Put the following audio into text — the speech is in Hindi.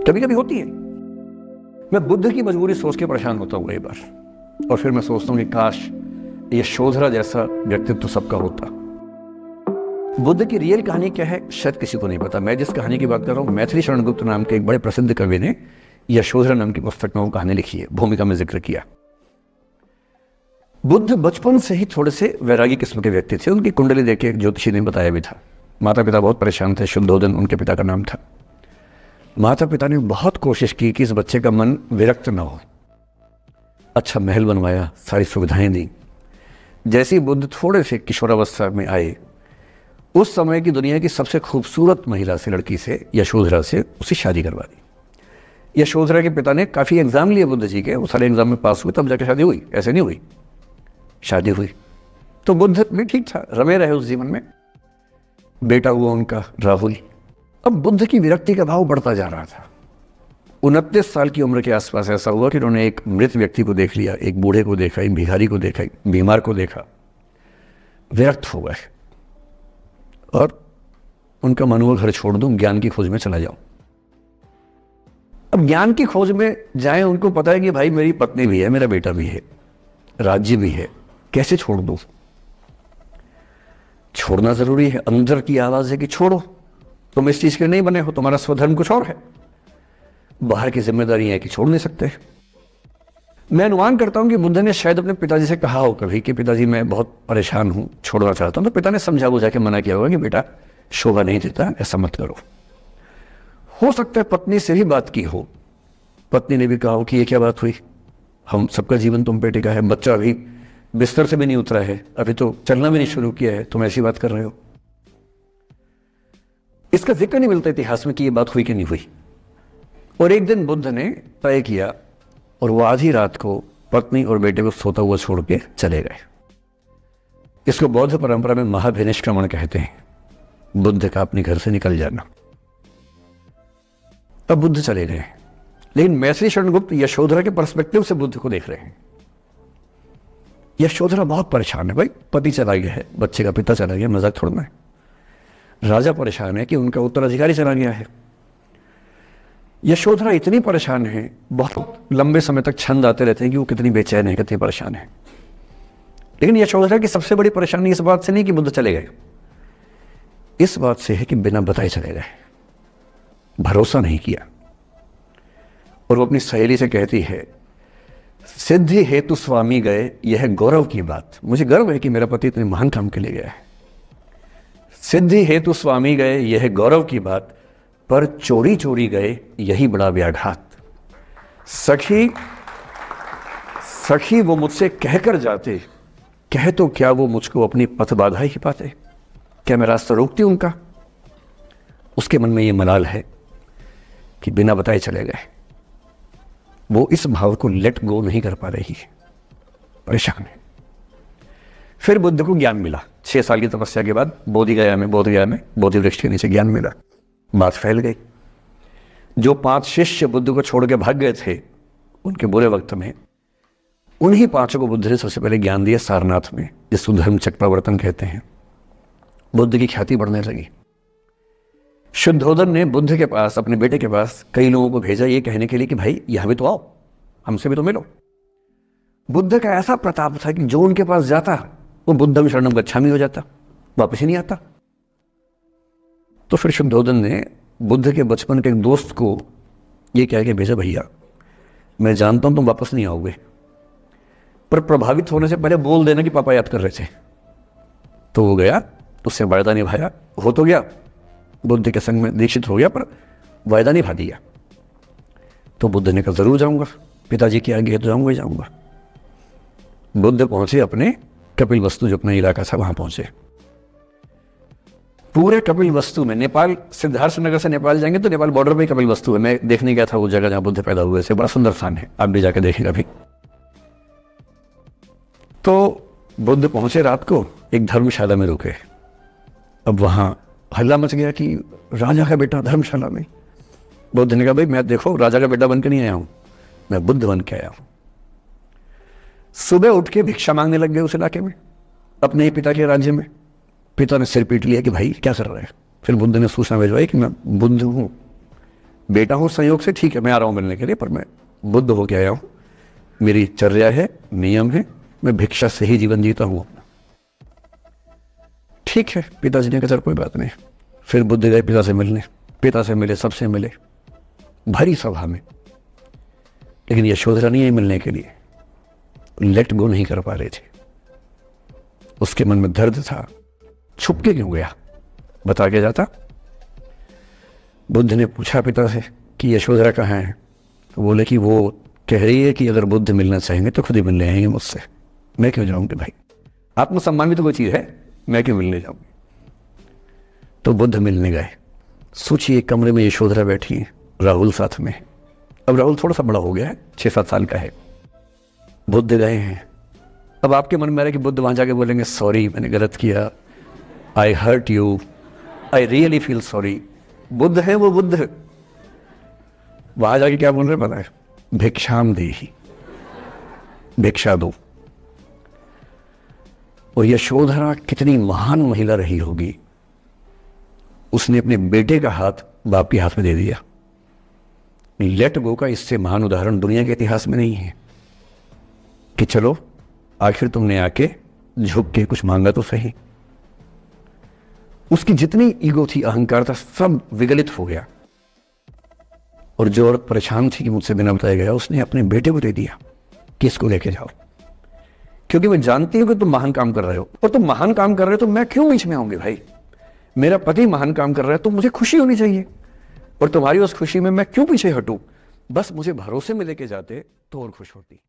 कभी कभी होती है। मैं बुद्ध की मजबूरी सोच के परेशान होता हूँ कई बार, और फिर मैं सोचता हूँ कि काश ये यशोधरा जैसा व्यक्तित्व सबका होता। बुद्ध की रियल कहानी क्या है शायद किसी को नहीं पता। मैं जिस कहानी की बात कर रहा हूँ, मैथिली शरण गुप्त नाम के एक बड़े प्रसिद्ध कवि ने यशोधरा नाम की पुस्तक में वो कहानी लिखी है, भूमिका में जिक्र किया। बुद्ध बचपन से ही थोड़े से वैरागी किस्म के व्यक्ति थे। उनकी कुंडली देख एक ज्योतिषी ने बताया भी था। माता पिता बहुत परेशान थे, शुद्धोदन उनके पिता का नाम था। माता पिता ने बहुत कोशिश की कि इस बच्चे का मन विरक्त ना हो। अच्छा महल बनवाया, सारी सुविधाएं दी। जैसे ही बुद्ध थोड़े से किशोरावस्था में आए, उस समय की दुनिया की सबसे खूबसूरत महिला से, लड़की से, यशोधरा से उसकी शादी करवा दी। यशोधरा के पिता ने काफ़ी एग्जाम लिए बुद्ध जी के, वो सारे एग्जाम में पास हुए तब जाकर शादी हुई, ऐसे नहीं हुई। शादी हुई तो बुद्ध भी ठीक था, रमे रहे उस जीवन में। बेटा हुआ उनका राहुल। अब बुद्ध की विरक्ति का भाव बढ़ता जा रहा था। 29 साल की उम्र के आसपास ऐसा हुआ कि उन्होंने एक मृत व्यक्ति को देख लिया, एक बूढ़े को देखा, एक भिखारी को देखा, एक बीमार को देखा। विरक्त हो गए और उनका मन हुआ घर छोड़ दूं, ज्ञान की खोज में चला जाऊं। अब ज्ञान की खोज में जाए, उनको पता है कि भाई मेरी पत्नी भी है, मेरा बेटा भी है, राज्य भी है, कैसे छोड़ दूं? छोड़ना जरूरी है। अंदर की आवाज है कि छोड़ो, तुम इस चीज के नहीं बने हो, तुम्हारा स्वधर्म कुछ और है। बाहर की जिम्मेदारी है कि छोड़ नहीं सकते। मैं अनुमान करता हूं कि बुद्ध ने शायद अपने पिताजी से कहा हो कभी कि पिताजी मैं बहुत परेशान हूं, छोड़ना चाहता हूं। तो पिता ने समझा बुझा के मना किया होगा कि बेटा शोभा नहीं देता, ऐसा मत करो। हो सकता है पत्नी से भी बात की हो, पत्नी ने भी कहा हो कि ये क्या बात हुई, हम सबका जीवन तुम पे टिका है, बच्चा अभी बिस्तर से भी नहीं उतरा है, अभी तो चलना भी नहीं शुरू किया है, तुम ऐसी बात कर रहे हो। इसका जिक्र नहीं मिलता इतिहास में कि ये बात हुई कि नहीं हुई। और एक दिन बुद्ध ने तय किया और वो आधी रात को पत्नी और बेटे को सोता हुआ छोड़ के चले गए। इसको बौद्ध परंपरा में महाभिनिष्क्रमण कहते हैं, बुद्ध का अपने घर से निकल जाना। अब बुद्ध चले गए, लेकिन मैथिली शरण गुप्त यशोधरा के पर्सपेक्टिव से बुद्ध को देख रहे हैं। यशोधरा बहुत परेशान है, भाई पति चला गया है, बच्चे का पिता चला गया, मजाक थोड़ा है। राजा परेशान है कि उनका उत्तराधिकारी चला गया है। यशोधरा इतनी परेशान है, बहुत लंबे समय तक छंद आते रहते हैं कि वो कितनी बेचैन है, कितनी परेशान है। लेकिन यशोधरा की सबसे बड़ी परेशानी इस बात से नहीं कि बुद्ध चले गए, इस बात से है कि बिना बताए चले गए, भरोसा नहीं किया। और वो अपनी सहेली से कहती है, सिद्धि हेतु स्वामी गए, यह गौरव की बात। मुझे गर्व है कि मेरा पति इतने महान काम के लिए गया है। सिद्धि हेतु स्वामी गए, यह गौरव की बात, पर चोरी चोरी गए, यही बड़ा व्याघात। सखी सखी वो मुझसे कहकर जाते, कह तो क्या वो मुझको अपनी पथ बाधा ही पाते, क्या मैं रास्ता रोकती उनका? उसके मन में ये मलाल है कि बिना बताए चले गए। वो इस भाव को लेट गो नहीं कर पा रही है, परेशान है। फिर बुद्ध को ज्ञान मिला 6 साल की तपस्या के बाद, बोधगया में बोधि वृक्ष के नीचे ज्ञान मिला। बात फैल गई। जो 5 शिष्य बुद्ध को छोड़ के भाग गए थे उनके बुरे वक्त में, उन्हीं 5 को बुद्ध ने सबसे पहले ज्ञान दिया सारनाथ में, जिसको धर्म चक्रावर्तन कहते हैं। बुद्ध की ख्याति बढ़ने लगी। शुद्धोदन ने बुद्ध के पास, अपने बेटे के पास कई लोगों को भेजा ये कहने के लिए कि भाई यहां भी तो आओ, हमसे भी तो मिलो। बुद्ध का ऐसा प्रताप था कि जो उनके पास जाता वो बुद्धम शरणम गच्छामि हो जाता, वापस ही नहीं आता। तो फिर शुद्धोदन ने बुद्ध के बचपन के एक दोस्त को ये कह के भेजा, भैया मैं जानता हूं तुम वापस नहीं आओगे, पर प्रभावित होने से पहले बोल देना कि पापा याद कर रहे थे। तो वो गया, उससे वायदा निभाया, हो तो गया, बुद्ध के संग में दीक्षित हो गया, पर वायदा निभा दिया। तो बुद्ध ने कहा जरूर जाऊंगा, पिताजी की आगे तो जाऊंगा ही जाऊंगा। बुद्ध पहुंचे अपने कपिल वस्तु, जो अपना इलाका था, वहां पहुंचे। पूरे कपिल वस्तु में, नेपाल सिद्धार्थ नगर से नेपाल जाएंगे तो नेपाल बॉर्डर पे कपिल वस्तु है। मैं देखने गया था वो जगह जहां बुद्ध पैदा हुए थे, बड़ा सुंदर स्थान है, आप भी जाके देखेंगे अभी। तो बुद्ध पहुंचे रात को, एक धर्मशाला में रुके। अब वहां हल्ला मच गया कि राजा का बेटा धर्मशाला में। बुद्ध ने कहा भाई मैं देखो राजा का बेटा बन के नहीं आया हूं, मैं बुद्ध बन के आया हूं। सुबह उठ के भिक्षा मांगने लग गए उस इलाके में, अपने ही पिता के राज्य में। पिता ने सिर पीट लिया कि भाई क्या कर रहे हैं। फिर बुद्ध ने सूचना भिजवाई कि मैं बुद्ध हूं, बेटा हूँ संयोग से, ठीक है मैं आ रहा हूँ मिलने के लिए, पर मैं बुद्ध होके आया हूँ, मेरी चर्या है, नियम है, मैं भिक्षा से ही जीवन जीता हूँ अपना। ठीक है, पिताजी ने कहा चल कोई बात नहीं। फिर बुद्ध गए पिता से मिलने, पिता से मिले, सबसे मिले, भरी सभा में, लेकिन यशोधरा नहीं आई मिलने के लिए, लेट गो नहीं कर पा रहे थे। उसके मन में दर्द था, छुप के क्यों गया, बता के जाता। बुद्ध ने पूछा पिता से कि यशोधरा कहाँ है, तो बोले कि वो कह रही है कि अगर बुद्ध मिलना चाहेंगे तो खुद ही मिलने आएंगे मुझसे, मैं क्यों जाऊंगी भाई, आत्मसम्मान भी तो कोई चीज है, मैं क्यों मिलने जाऊंगी। तो बुद्ध मिलने गए। सोचिए कमरे में यशोधरा बैठी है, राहुल साथ में। अब राहुल थोड़ा सा बड़ा हो गया है, 6-7 साल का है। बुद्ध गए हैं। अब आपके मन में आ रहा है कि बुद्ध वहां जाके बोलेंगे सॉरी मैंने गलत किया, I hurt you, I really feel sorry. बुद्ध है वो बुद्ध, वहां जाके क्या बोल रहे पता है, भिक्षाम देहि, भिक्षा दो। और यशोधरा कितनी महान महिला रही होगी, उसने अपने बेटे का हाथ बाप के हाथ में दे दिया। लेट गो का इससे महान उदाहरण दुनिया के इतिहास में नहीं है कि चलो आखिर तुमने आके झुक के कुछ मांगा तो सही। उसकी जितनी ईगो थी, अहंकार था, सब विगलित हो गया। और जो औरत परेशान थी कि मुझसे बिना बताया गया, उसने अपने बेटे को दे दिया कि इसको लेके जाओ, क्योंकि मैं जानती हूं कि तुम महान काम कर रहे हो, और तुम महान काम कर रहे हो तो मैं क्यों बीच में आऊंगी भाई। मेरा पति महान काम कर रहा है तो मुझे खुशी होनी चाहिए, और तुम्हारी उस खुशी में मैं क्यों पीछे हटूं। बस मुझे भरोसे में लेके जाते तो और खुश होती।